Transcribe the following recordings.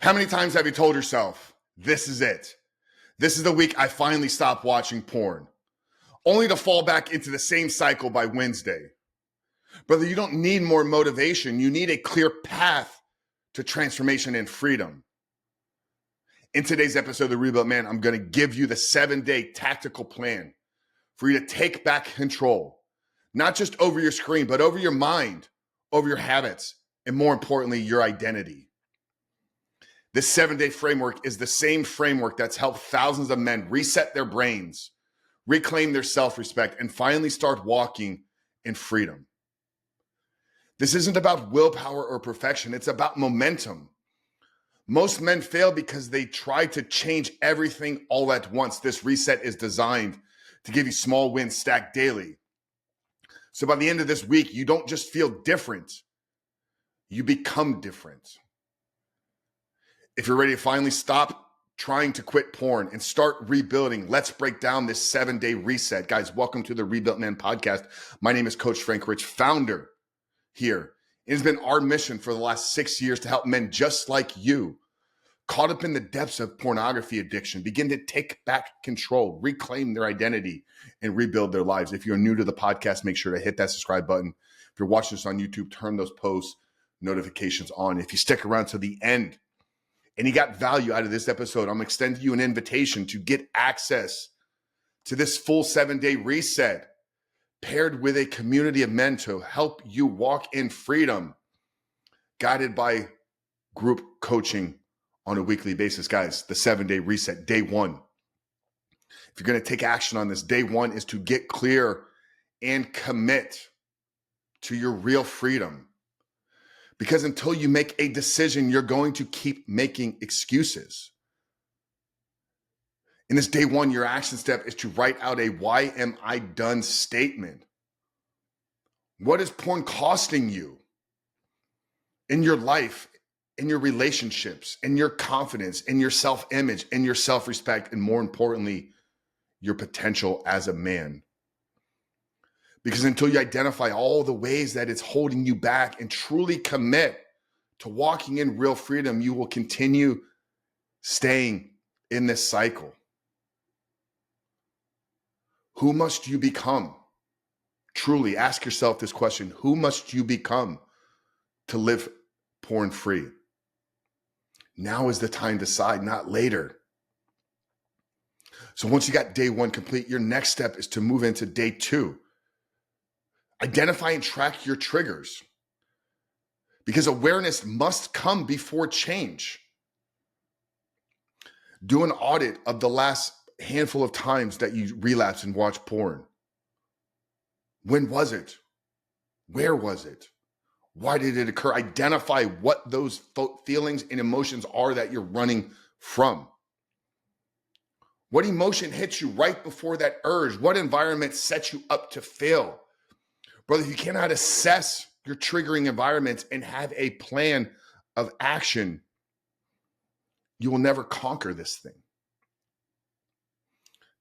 How many times have you told yourself, this is it? This is the week I finally stop watching porn, only to fall back into the same cycle by Wednesday. Brother, you don't need more motivation. You need a clear path to transformation and freedom. In today's episode of The Rebuilt Man, I'm going to give you the 7-day tactical plan for you to take back control, not just over your screen, but over your mind, over your habits, and more importantly, your identity. This 7-day framework is the same framework that's helped thousands of men reset their brains, reclaim their self-respect, and finally start walking in freedom. This isn't about willpower or perfection. It's about momentum. Most men fail because they try to change everything all at once. This reset is designed to give you small wins stacked daily. So by the end of this week, you don't just feel different, you become different. If you're ready to finally stop trying to quit porn and start rebuilding, let's break down this 7-day reset. Guys, welcome to the Rebuilt Man podcast. My name is Coach Frank Rich, founder here. It has been our mission for the last 6 years to help men just like you, caught up in the depths of pornography addiction, begin to take back control, reclaim their identity, and rebuild their lives. If you're new to the podcast, make sure to hit that subscribe button. If you're watching this on YouTube, turn those post notifications on. If you stick around to the end and you got value out of this episode, I'm extending you an invitation to get access to this full 7-day reset, paired with a community of men to help you walk in freedom, guided by group coaching on a weekly basis. Guys, the 7-day reset, day one. If you're going to take action on this, day one is to get clear and commit to your real freedom. Because until you make a decision, you're going to keep making excuses. In this day one, your action step is to write out a why am I done statement. What is porn costing you in your life, in your relationships, in your confidence, in your self-image, in your self-respect, and more importantly, your potential as a man? Because until you identify all the ways that it's holding you back and truly commit to walking in real freedom, you will continue staying in this cycle. Who must you become? Truly ask yourself this question. Who must you become to live porn free? Now is the time to decide, not later. So once you got day one complete, your next step is to move into day two. Identify and track your triggers, because awareness must come before change. Do an audit of the last handful of times that you relapsed and watched porn. When was it? Where was it? Why did it occur? Identify what those feelings and emotions are that you're running from. What emotion hits you right before that urge? What environment sets you up to fail? Brother, if you cannot assess your triggering environments and have a plan of action, you will never conquer this thing.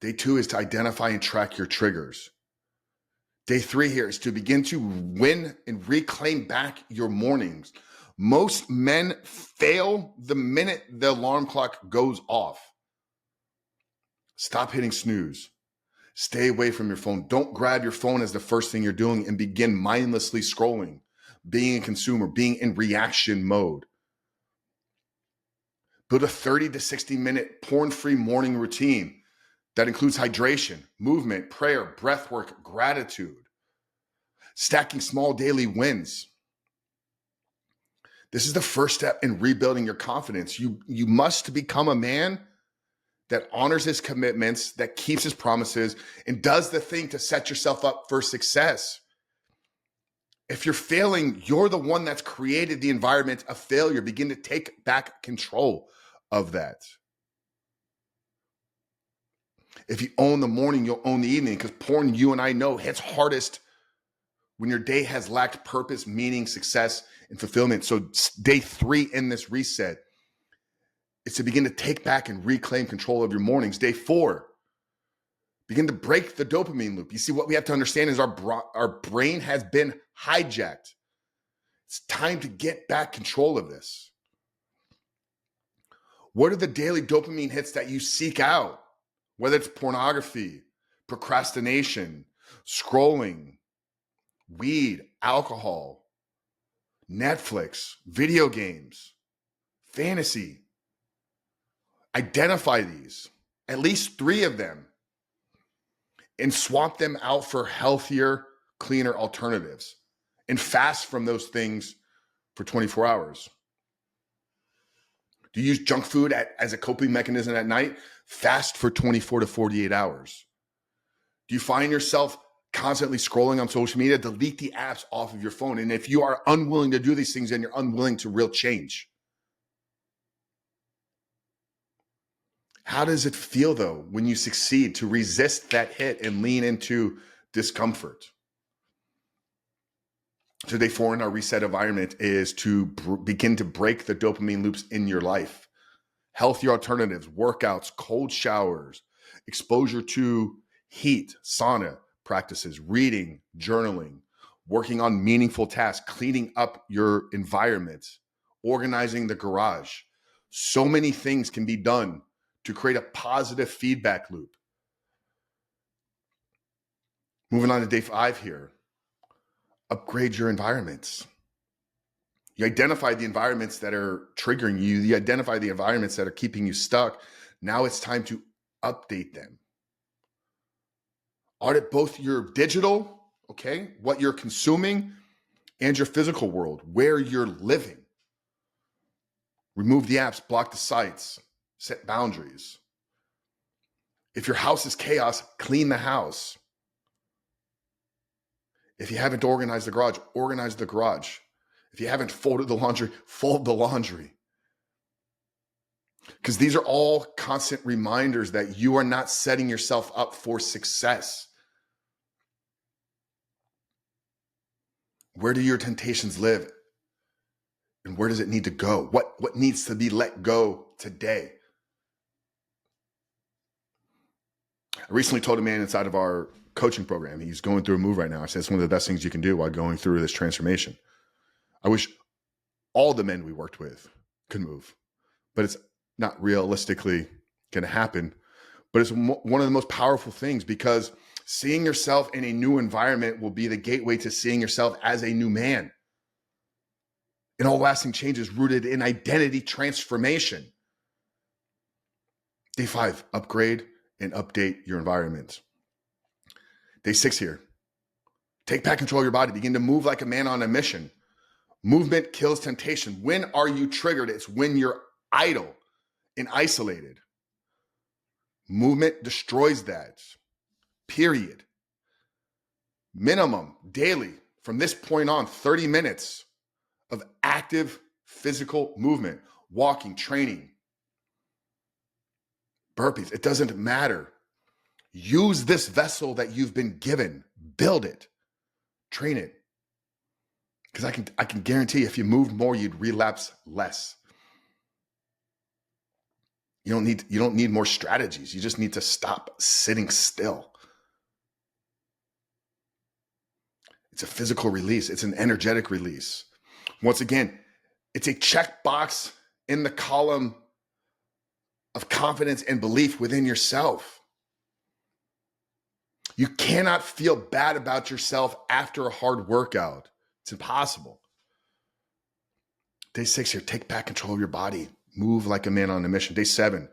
Day two is to identify and track your triggers. Day three here is to begin to win and reclaim back your mornings. Most men fail the minute the alarm clock goes off. Stop hitting snooze. Stay away from your phone. Don't grab your phone as the first thing you're doing and begin mindlessly scrolling, being a consumer, being in reaction mode. Build a 30 to 60-minute porn-free morning routine that includes hydration, movement, prayer, breath work, gratitude, stacking small daily wins. This is the first step in rebuilding your confidence. You must become a man that honors his commitments, that keeps his promises, and does the thing to set yourself up for success. If you're failing, you're the one that's created the environment of failure. Begin to take back control of that. If you own the morning, you'll own the evening, because porn, you and I know, hits hardest when your day has lacked purpose, meaning, success, and fulfillment. So day three in this reset is to begin to take back and reclaim control of your mornings. Day four, begin to break the dopamine loop. You see, what we have to understand is our brain has been hijacked. It's time to get back control of this. What are the daily dopamine hits that you seek out? Whether it's pornography, procrastination, scrolling, weed, alcohol, Netflix, video games, fantasy. Identify these, at least 3 of them, and swap them out for healthier, cleaner alternatives, and fast from those things for 24 hours. Do you use junk food as a coping mechanism at night? Fast for 24 to 48 hours. Do you find yourself constantly scrolling on social media? Delete the apps off of your phone. And if you are unwilling to do these things, then you're unwilling to real change. How does it feel, though, when you succeed to resist that hit and lean into discomfort? So day 4 in our reset environment is to begin to break the dopamine loops in your life. Healthier alternatives, workouts, cold showers, exposure to heat, sauna practices, reading, journaling, working on meaningful tasks, cleaning up your environment, organizing the garage. So many things can be done to create a positive feedback loop. Moving on to day 5 here. Upgrade your environments. You identify the environments that are triggering you. You identify the environments that are keeping you stuck. Now it's time to update them. Audit both your digital, okay, what you're consuming, and your physical world, where you're living. Remove the apps, block the sites, set boundaries. If your house is chaos, clean the house. If you haven't organized the garage, organize the garage. If you haven't folded the laundry, fold the laundry. Because these are all constant reminders that you are not setting yourself up for success. Where do your temptations live? And where does it need to go? What needs to be let go today? I recently told a man inside of our coaching program, he's going through a move right now. I said, it's one of the best things you can do while going through this transformation. I wish all the men we worked with could move, but it's not realistically going to happen. But it's one of the most powerful things, because seeing yourself in a new environment will be the gateway to seeing yourself as a new man. And all lasting change is rooted in identity transformation. Day 5, upgrade and update your environment. Day 6 here. Take back control of your body. Begin to move like a man on a mission. Movement kills temptation. When are you triggered? It's when you're idle and isolated. Movement destroys that. Period. Minimum daily, from this point on, 30 minutes of active physical movement, walking, training, burpees. It doesn't matter. Use this vessel that you've been given. Build it. Train it. Because I can guarantee if you moved more, you'd relapse less. You don't need more strategies. You just need to stop sitting still. It's a physical release. It's an energetic release. Once again, it's a checkbox in the column of confidence and belief within yourself. You cannot feel bad about yourself after a hard workout. It's impossible. Day 6 here, take back control of your body. Move like a man on a mission. Day 7,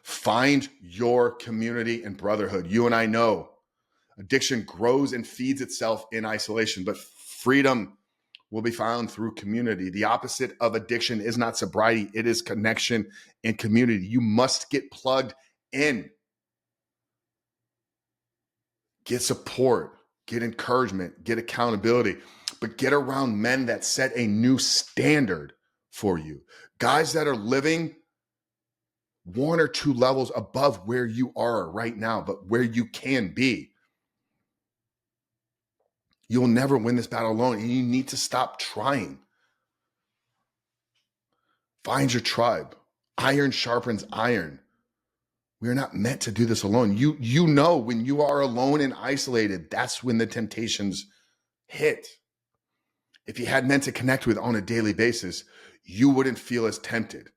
find your community and brotherhood. You and I know addiction grows and feeds itself in isolation, but freedom will be found through community. The opposite of addiction is not sobriety. It is connection and community. You must get plugged in. Get support, get encouragement, get accountability, but get around men that set a new standard for you. Guys that are living 1 or 2 levels above where you are right now, but where you can be. You'll never win this battle alone, and you need to stop trying. Find your tribe. Iron sharpens iron. We are not meant to do this alone. You know when you are alone and isolated, that's when the temptations hit. If you had men to connect with on a daily basis, you wouldn't feel as tempted.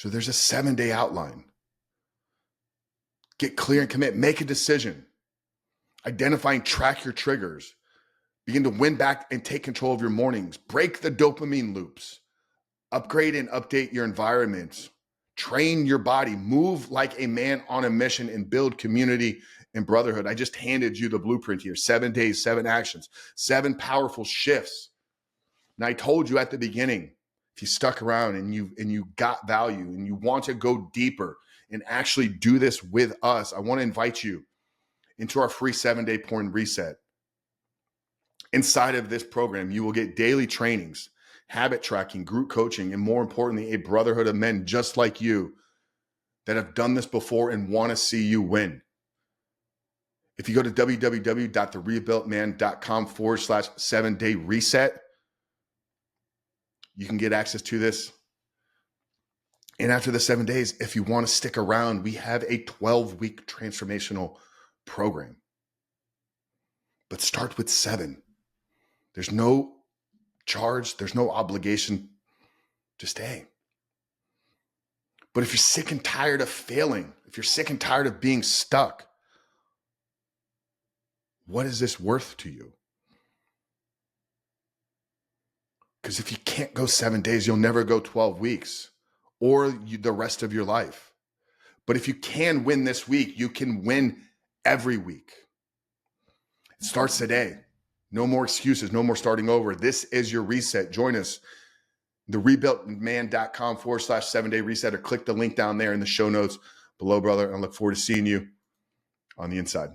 So there's a 7-day outline. Get clear and commit. Make a decision. Identify and track your triggers. Begin to win back and take control of your mornings. Break the dopamine loops. Upgrade and update your environment. Train your body. Move like a man on a mission and build community and brotherhood. I just handed you the blueprint here. 7 days, 7 actions, 7 powerful shifts. And I told you at the beginning, if you stuck around and you got value and you want to go deeper and actually do this with us, I want to invite you into our free 7-day porn reset. Inside of this program, you will get daily trainings, habit tracking, group coaching, and more importantly, a brotherhood of men just like you that have done this before and want to see you win. If you go to www.therebuiltman.com/7-day reset, you can get access to this. And after the 7 days, if you want to stick around, we have a 12-week transformational program. But start with 7. There's no charge. There's no obligation to stay. But if you're sick and tired of failing, if you're sick and tired of being stuck, what is this worth to you? Because if you can't go 7 days, you'll never go 12 weeks or the rest of your life. But if you can win this week, you can win every week. It starts today. No more excuses, no more starting over. This is your reset. Join us, therebuiltman.com/7-day reset, or click the link down there in the show notes below, brother. And I look forward to seeing you on the inside.